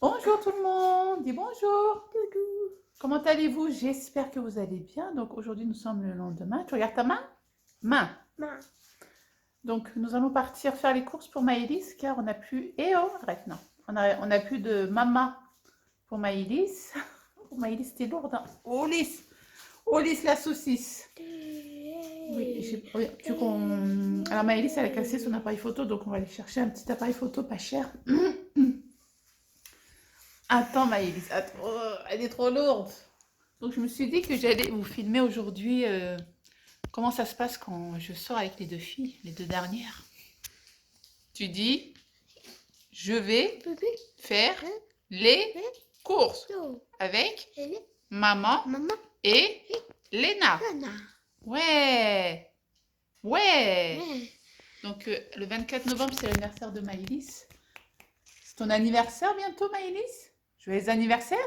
Bonjour tout le monde, dis bonjour. Doudou. Comment allez-vous? J'espère que vous allez bien. Donc aujourd'hui nous sommes le lendemain. Tu regardes ta main? Main. Ma. Donc nous allons partir faire les courses pour Maëlys car on n'a plus... Eh oh, arrête, non. On a plus de mama pour Maëlys. Pour Maëlys, c'était lourd, hein. Oh Lys! Oh Lys, la saucisse. Oui, oui, alors Maëlys, elle a cassé son appareil photo, donc on va aller chercher un petit appareil photo pas cher. Attends Maëlys, attends. Oh, elle est trop lourde. Donc je me suis dit que j'allais vous filmer aujourd'hui comment ça se passe quand je sors avec les deux filles, les deux dernières. Tu dis, je vais Bébé. faire les courses Yo. avec Elle. maman Maman. et Léna. Nana. Ouais, ouais. Ouais. Donc le 24 novembre, c'est l'anniversaire de Maëlys. C'est ton anniversaire bientôt, Maëlys? Joyeux anniversaire?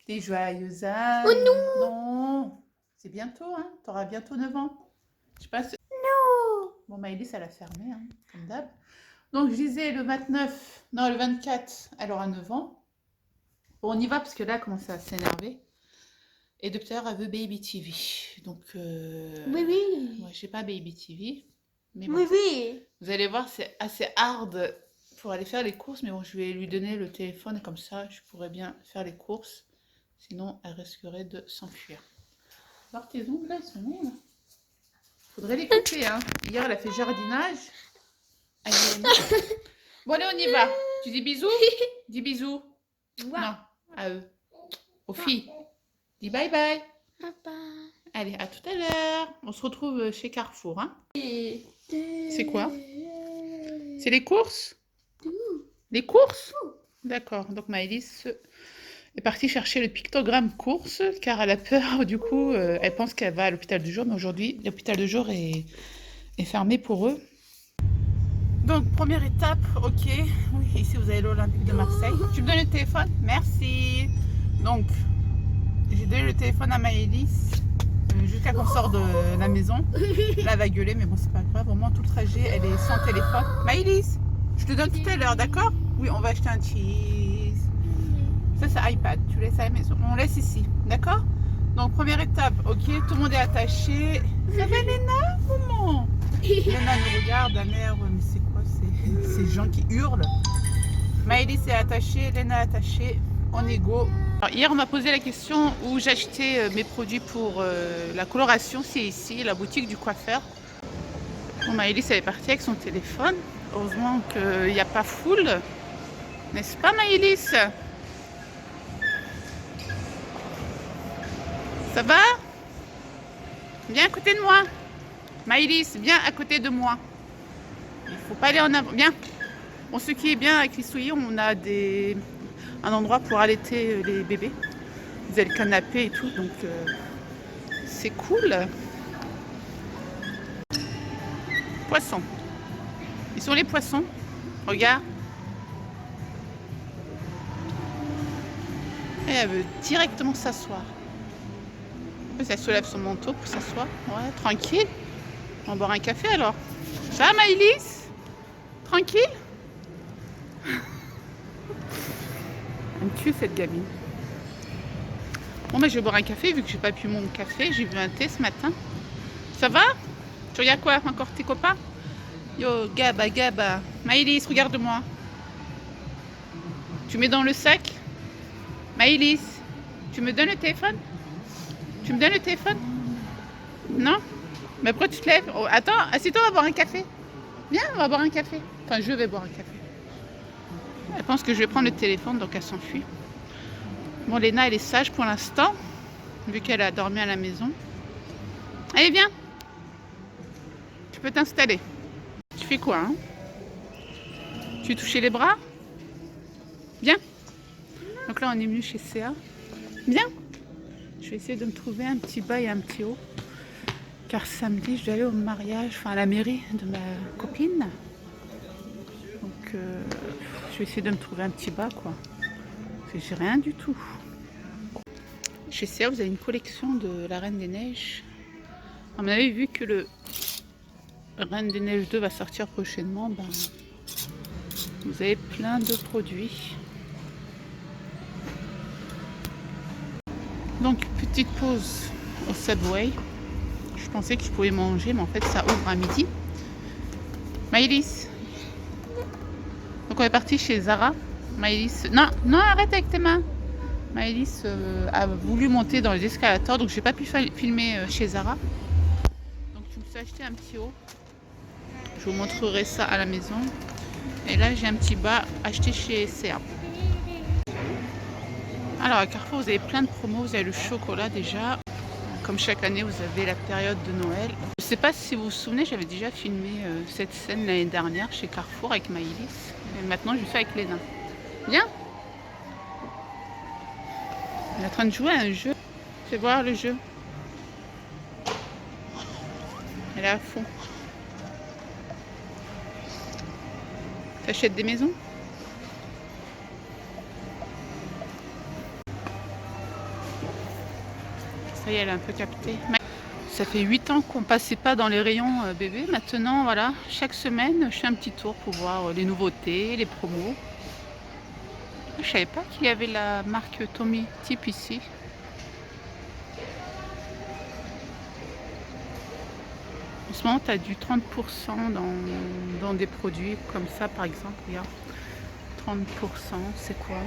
Des joyeux anniversaires. Oh non! Non, c'est bientôt, hein. T'auras bientôt 9 ans. Je sais pas si... Non! Bon, Maëlys, elle a fermé, hein, comme d'hab. Donc, je disais le 29, non, le 24, elle aura 9 ans. Bon, on y va parce que là, elle commence à s'énerver. Et depuis tout à l'heure, elle veut Baby TV. Donc, Oui, oui. moi, j'ai pas Baby TV. Mais bon, Oui, oui. vous allez voir, c'est assez hard pour aller faire les courses. Mais bon, je vais lui donner le téléphone et comme ça, je pourrais bien faire les courses. Sinon, elle risquerait de s'enfuir. Alors, tes ongles, là, ils sont longs, là. Faudrait les couper, hein. Hier, elle a fait jardinage. Bon, allez, on y va. Tu dis bisous? Dis bisous. Non, à eux. Aux filles. Dis bye bye. Papa. Allez, à tout à l'heure. On se retrouve chez Carrefour, hein. C'est quoi? C'est les courses? Les courses? D'accord. Donc, Maëlys est partie chercher le pictogramme course car elle a peur. Du coup, elle pense qu'elle va à l'hôpital du jour. Mais aujourd'hui, l'hôpital du jour est fermé pour eux. Donc, première étape, ok. Oui, ici, vous avez l'Olympique de Marseille. Tu me donnes le téléphone? Merci. Donc, j'ai donné le téléphone à Maëlys jusqu'à qu'on sorte de la maison. Là, elle va gueuler, mais bon, c'est pas grave. Au moins, tout le trajet, elle est sans téléphone. Maëlys, je te donne tout à l'heure, d'accord? Oui, on va acheter un cheese. Ça, c'est iPad. Tu laisses à la maison. On laisse ici, d'accord? Donc, première étape, ok. Tout le monde est attaché. Ça va, Léna? Maman? Léna nous regarde d'un air, mais c'est quoi ces gens qui hurlent? Maëlys est attachée, Léna est attachée, on est go. Alors, hier on m'a posé la question où j'achetais mes produits pour la coloration, c'est ici, la boutique du coiffeur. Bon, Maëlys elle est partie avec son téléphone, heureusement qu'il n'y a pas foule, n'est-ce pas Maëlys? Ça va? Viens à côté de moi. Maëlys, viens à côté de moi. Il faut pas aller en avant. Viens. Bon, ce qui est bien avec les souliers, on a un endroit pour allaiter les bébés. Vous avez le canapé et tout, donc c'est cool. Poissons. Ils sont les poissons. Regarde. Et elle veut directement s'asseoir. Elle soulève son manteau pour s'asseoir. Ouais, tranquille. On va boire un café alors. Ça va Maëlys? Tranquille? Elle me tue cette gamine. Bon bah je vais boire un café vu que j'ai pas pu mon café. J'ai bu un thé ce matin. Ça va? Tu regardes quoi? Encore tes copains? Yo, Gaba, Gaba. Maëlys, regarde-moi. Tu mets dans le sac? Maëlys, tu me donnes le téléphone? Tu me donnes le téléphone? Non? Mais pourquoi tu te lèves? Oh, attends, assieds-toi, on va boire un café. Viens, on va boire un café. Enfin, je vais boire un café. Elle pense que je vais prendre le téléphone, donc elle s'enfuit. Bon, Léna, elle est sage pour l'instant, vu qu'elle a dormi à la maison. Allez, viens. Tu peux t'installer. Tu fais quoi, hein? Tu veux toucher les bras? Viens. Donc là, on est venu chez CA. Viens. Je vais essayer de me trouver un petit bas et un petit haut. Car samedi, je dois aller au mariage, enfin à la mairie de ma copine. Donc, je vais essayer de me trouver un petit bas, quoi. Parce que j'ai rien du tout. Chez CA, vous avez une collection de la Reine des Neiges. On avait vu que le Reine des Neiges 2 va sortir prochainement. Ben, vous avez plein de produits. Donc, petite pause au Subway. Je pensais que je pouvais manger, mais en fait, ça ouvre à midi. Maëlys. Donc, on est parti chez Zara. Maëlys. Non, non, arrête avec tes mains. Maëlys a voulu monter dans les escalators, donc j'ai pas pu filmer chez Zara. Donc, je me suis acheté un petit haut. Je vous montrerai ça à la maison. Et là, j'ai un petit bas acheté chez CA. Alors, à Carrefour, vous avez plein de promos. Vous avez le chocolat déjà. Comme chaque année, vous avez la période de Noël. Je ne sais pas si vous vous souvenez, j'avais déjà filmé cette scène l'année dernière chez Carrefour avec Maëlys. Et maintenant, je le fais avec Léna. Viens. Elle est en train de jouer à un jeu. Fais voir le jeu. Elle est à fond. T'achètes des maisons? Ça y est, elle a un peu capté. Ça fait 8 ans qu'on passait pas dans les rayons bébé. Maintenant, voilà, chaque semaine, je fais un petit tour pour voir les nouveautés, les promos. Je savais pas qu'il y avait la marque Tommy Tip ici. En ce moment, tu as du 30% dans des produits comme ça, par exemple. Regarde, 30%, c'est quoi?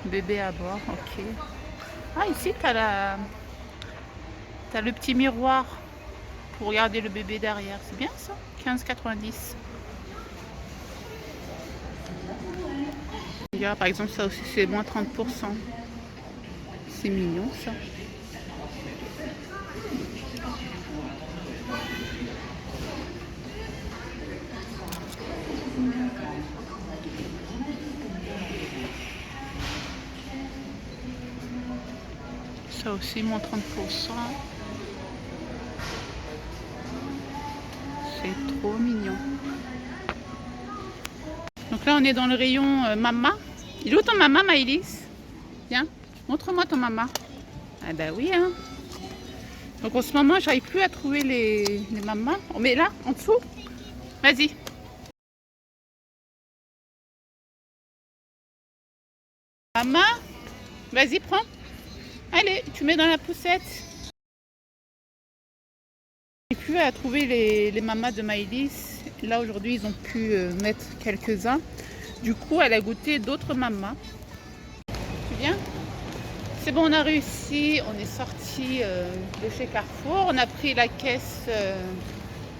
Bébé à bord, ok. Ah, ici, tu as le petit miroir pour regarder le bébé derrière. C'est bien ça? 15,90. Regarde, par exemple, ça aussi, c'est moins 30%. C'est mignon, ça. Ça aussi, moins 30%. C'est trop mignon. Donc là, on est dans le rayon Mama. Il est où ton Mama, Maëlys? Viens, montre-moi ton Mama. Ah bah oui, hein. Donc en ce moment, j'arrive plus à trouver les mamas. On met là, en dessous. Vas-y. Mama, vas-y, prends. Allez, tu mets dans la poussette. J'arrive plus à trouver les mamas de Maëlys. Là, aujourd'hui, ils ont pu mettre quelques-uns. Du coup, elle a goûté d'autres mamas. Tu viens? C'est bon, on a réussi. On est sorti de chez Carrefour. On a pris la caisse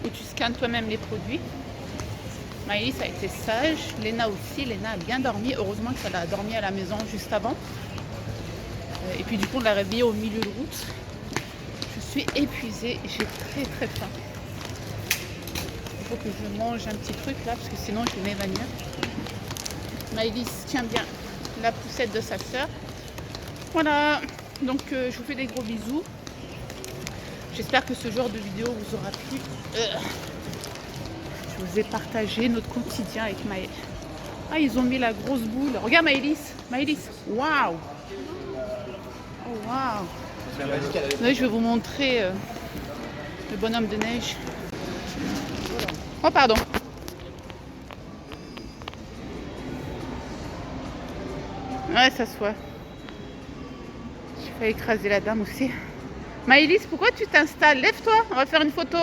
où tu scannes toi-même les produits. Maëlys a été sage, Léna aussi. Léna a bien dormi. Heureusement qu'elle a dormi à la maison juste avant. Et puis du coup, on l'a réveillée au milieu de route. Je suis épuisée. J'ai très très faim. Il faut que je mange un petit truc là, parce que sinon je vais m'évanouir. Maëlys tient bien la poussette de sa soeur. Voilà. Donc je vous fais des gros bisous. J'espère que ce genre de vidéo vous aura plu. Je vous ai partagé notre quotidien avec Maëlys. Ah, ils ont mis la grosse boule. Regarde Maëlys. Maëlys. Waouh. Oh, waouh. Oui, je vais vous montrer le bonhomme de neige. Oh, pardon. Ouais, ça se voit. J'ai failli écraser la dame aussi. Maëlys, pourquoi tu t'installes? Lève-toi, on va faire une photo.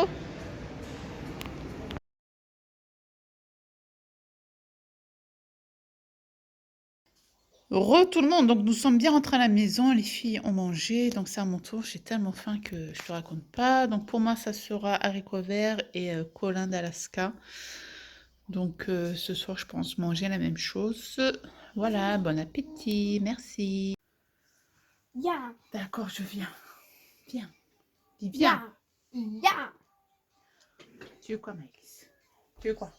Re tout le monde, donc nous sommes bien rentrés à la maison, les filles ont mangé, donc c'est à mon tour, j'ai tellement faim que je te raconte pas. Donc pour moi ça sera haricots verts et colin d'Alaska. Donc ce soir je pense manger la même chose. Voilà, bon appétit, merci. Ya. D'accord, je viens. Viens. Dis viens. Ya. Tu veux quoi Maëlys? Tu veux quoi?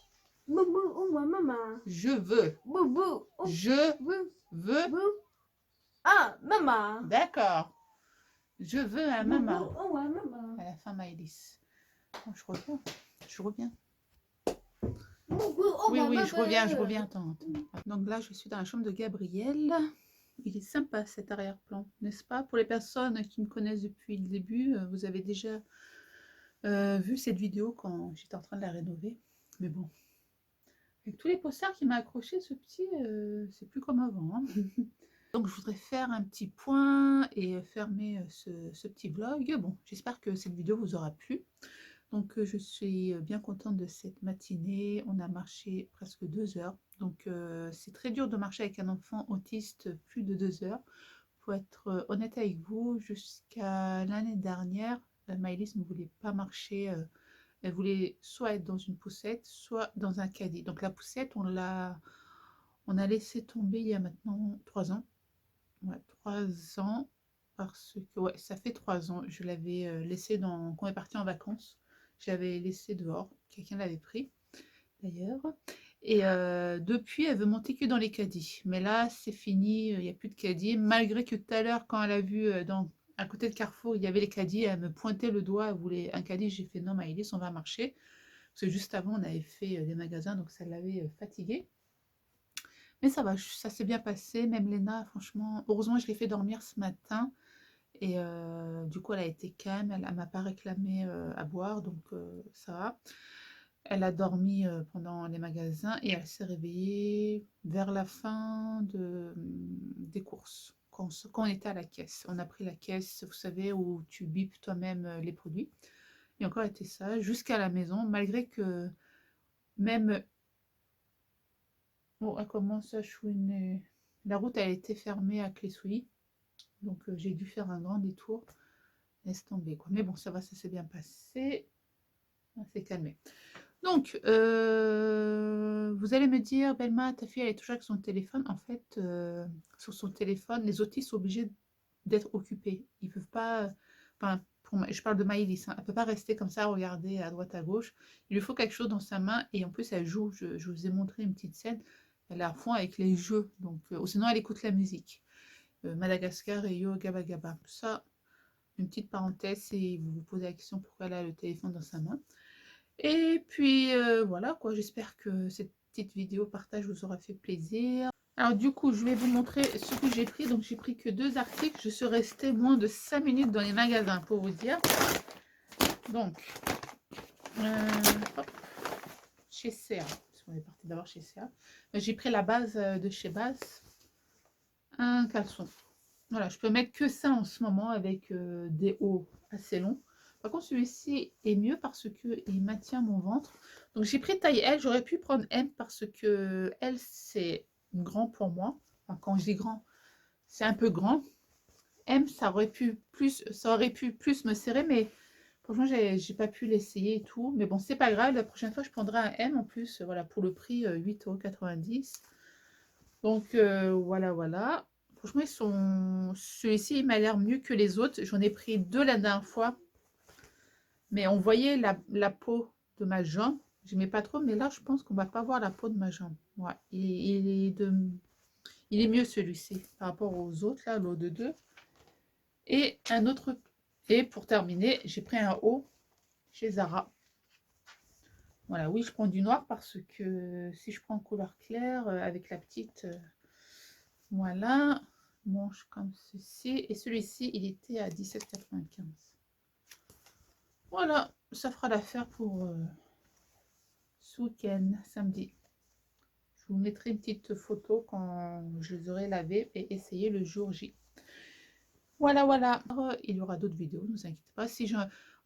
Boubou, ouah, maman. Je veux. Boubou, Je ouah, veux. ah, maman. D'accord. Je veux un maman. Boubou, ouah, maman. À la fin Maëlys. Oh, je reviens. Je reviens. Boubou, Oui, ouah, oui, maman. je reviens. Attends. Donc là, je suis dans la chambre de Gabriel. Il est sympa cet arrière-plan, n'est-ce pas? Pour les personnes qui me connaissent depuis le début, vous avez déjà vu cette vidéo quand j'étais en train de la rénover. Mais bon, avec tous les posters qui m'a accroché, ce petit, c'est plus comme avant. Hein. Donc je voudrais faire un petit point et fermer ce petit vlog. Bon, j'espère que cette vidéo vous aura plu. Donc je suis bien contente de cette matinée. On a marché presque 2 heures. Donc c'est très dur de marcher avec un enfant autiste plus de 2 heures. Pour être honnête avec vous, jusqu'à l'année dernière, Maëlys ne voulait pas marcher. Elle voulait soit être dans une poussette, soit dans un caddie. Donc la poussette, on a laissé tomber il y a maintenant 3 ans. Ouais, 3 ans, parce que ouais, ça fait 3 ans. Je l'avais laissé quand on est parti en vacances. J'avais laissé dehors. Quelqu'un l'avait pris d'ailleurs. Et depuis, elle veut monter que dans les caddies. Mais là, c'est fini, il n'y a plus de caddies. Malgré que tout à l'heure, quand elle a vu à côté de Carrefour, il y avait les caddies, elle me pointait le doigt, elle voulait un caddie. J'ai fait non, Maëlys, on va marcher. Parce que juste avant, on avait fait des magasins, donc ça l'avait fatiguée. Mais ça va, ça s'est bien passé. Même Léna, franchement, heureusement, je l'ai fait dormir ce matin. Et du coup, elle a été calme, elle ne m'a pas réclamé à boire, donc ça va. Elle a dormi pendant les magasins et elle s'est réveillée vers la fin des courses, quand on était à la caisse. On a pris la caisse, vous savez, où tu bipes toi-même les produits. Et encore, elle était sage jusqu'à la maison, malgré que même... Oh, elle commence à chouiner. La route a été fermée à Clé-Souilly, donc j'ai dû faire un grand détour. Laisse tomber, quoi. Mais bon, ça va, ça s'est bien passé. On s'est calmé. Donc, vous allez me dire, Belma, ta fille, elle est toujours avec son téléphone. En fait, sur son téléphone, les autistes sont obligés d'être occupés. Ils peuvent pas... Enfin, je parle de Maëlys, hein, elle ne peut pas rester comme ça, regarder à droite, à gauche. Il lui faut quelque chose dans sa main. Et en plus, elle joue. Je vous ai montré une petite scène. Elle est à fond avec les jeux. Donc, sinon, elle écoute la musique. Madagascar et Yo Gaba Gaba. Ça, une petite parenthèse, et vous vous posez la question pourquoi elle a le téléphone dans sa main. Et puis voilà quoi, j'espère que cette petite vidéo partage vous aura fait plaisir. Alors du coup, je vais vous montrer ce que j'ai pris. Donc j'ai pris que 2 articles. Je suis restée moins de 5 minutes dans les magasins pour vous dire. Donc, hop, chez CA. Parce qu'on est parti d'abord chez CA. J'ai pris la base de chez Bass. Un caleçon. Voilà, je peux mettre que ça en ce moment avec des hauts assez longs. Par contre, celui-ci est mieux parce qu'il maintient mon ventre. Donc, j'ai pris taille L. J'aurais pu prendre M parce que L, c'est grand pour moi. Enfin, quand je dis grand, c'est un peu grand. M, ça aurait pu plus me serrer, mais franchement, j'ai pas pu l'essayer et tout. Mais bon, c'est pas grave. La prochaine fois, je prendrai un M en plus. Voilà, pour le prix 8,90 €. Donc, voilà. Franchement, celui-ci, il m'a l'air mieux que les autres. J'en ai pris 2 la dernière fois. Mais on voyait la peau de ma jambe. J'aimais pas trop, mais là, je pense qu'on va pas voir la peau de ma jambe. Ouais, il est mieux celui-ci par rapport aux autres, là, l'eau de 2. Et un autre. Et pour terminer, j'ai pris un haut chez Zara. Voilà, oui, je prends du noir parce que si je prends couleur claire avec la petite... voilà, manche comme ceci. Et celui-ci, il était à 17,95 €. Voilà, ça fera l'affaire pour ce week-end, samedi. Je vous mettrai une petite photo quand je les aurai lavés et essayé le jour J. Voilà. Il y aura d'autres vidéos, ne vous inquiétez pas. En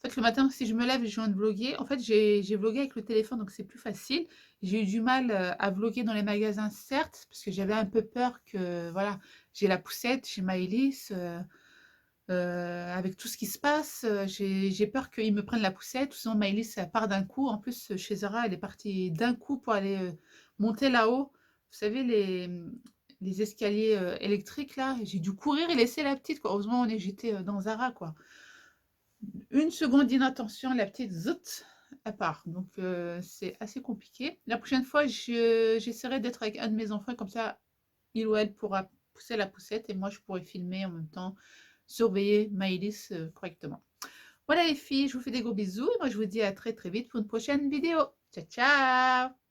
fait, le matin, si je me lève et je viens de vlogger, en fait, j'ai vlogué avec le téléphone, donc c'est plus facile. J'ai eu du mal à vlogger dans les magasins, certes, parce que j'avais un peu peur que, voilà, j'ai la poussette, j'ai Maëlys, avec tout ce qui se passe, j'ai peur qu'ils me prennent la poussette, ou sinon Maëlys, elle part d'un coup. En plus, chez Zara, elle est partie d'un coup pour aller monter là-haut. Vous savez, les escaliers électriques, là, j'ai dû courir et laisser la petite, quoi. Heureusement, j'étais dans Zara, quoi. Une seconde d'inattention, la petite, zut, elle part. Donc, c'est assez compliqué. La prochaine fois, j'essaierai d'être avec un de mes enfants, comme ça, il ou elle pourra pousser la poussette et moi, je pourrai filmer en même temps, surveiller Maëlys correctement. Voilà les filles, je vous fais des gros bisous et moi je vous dis à très très vite pour une prochaine vidéo. Ciao ciao!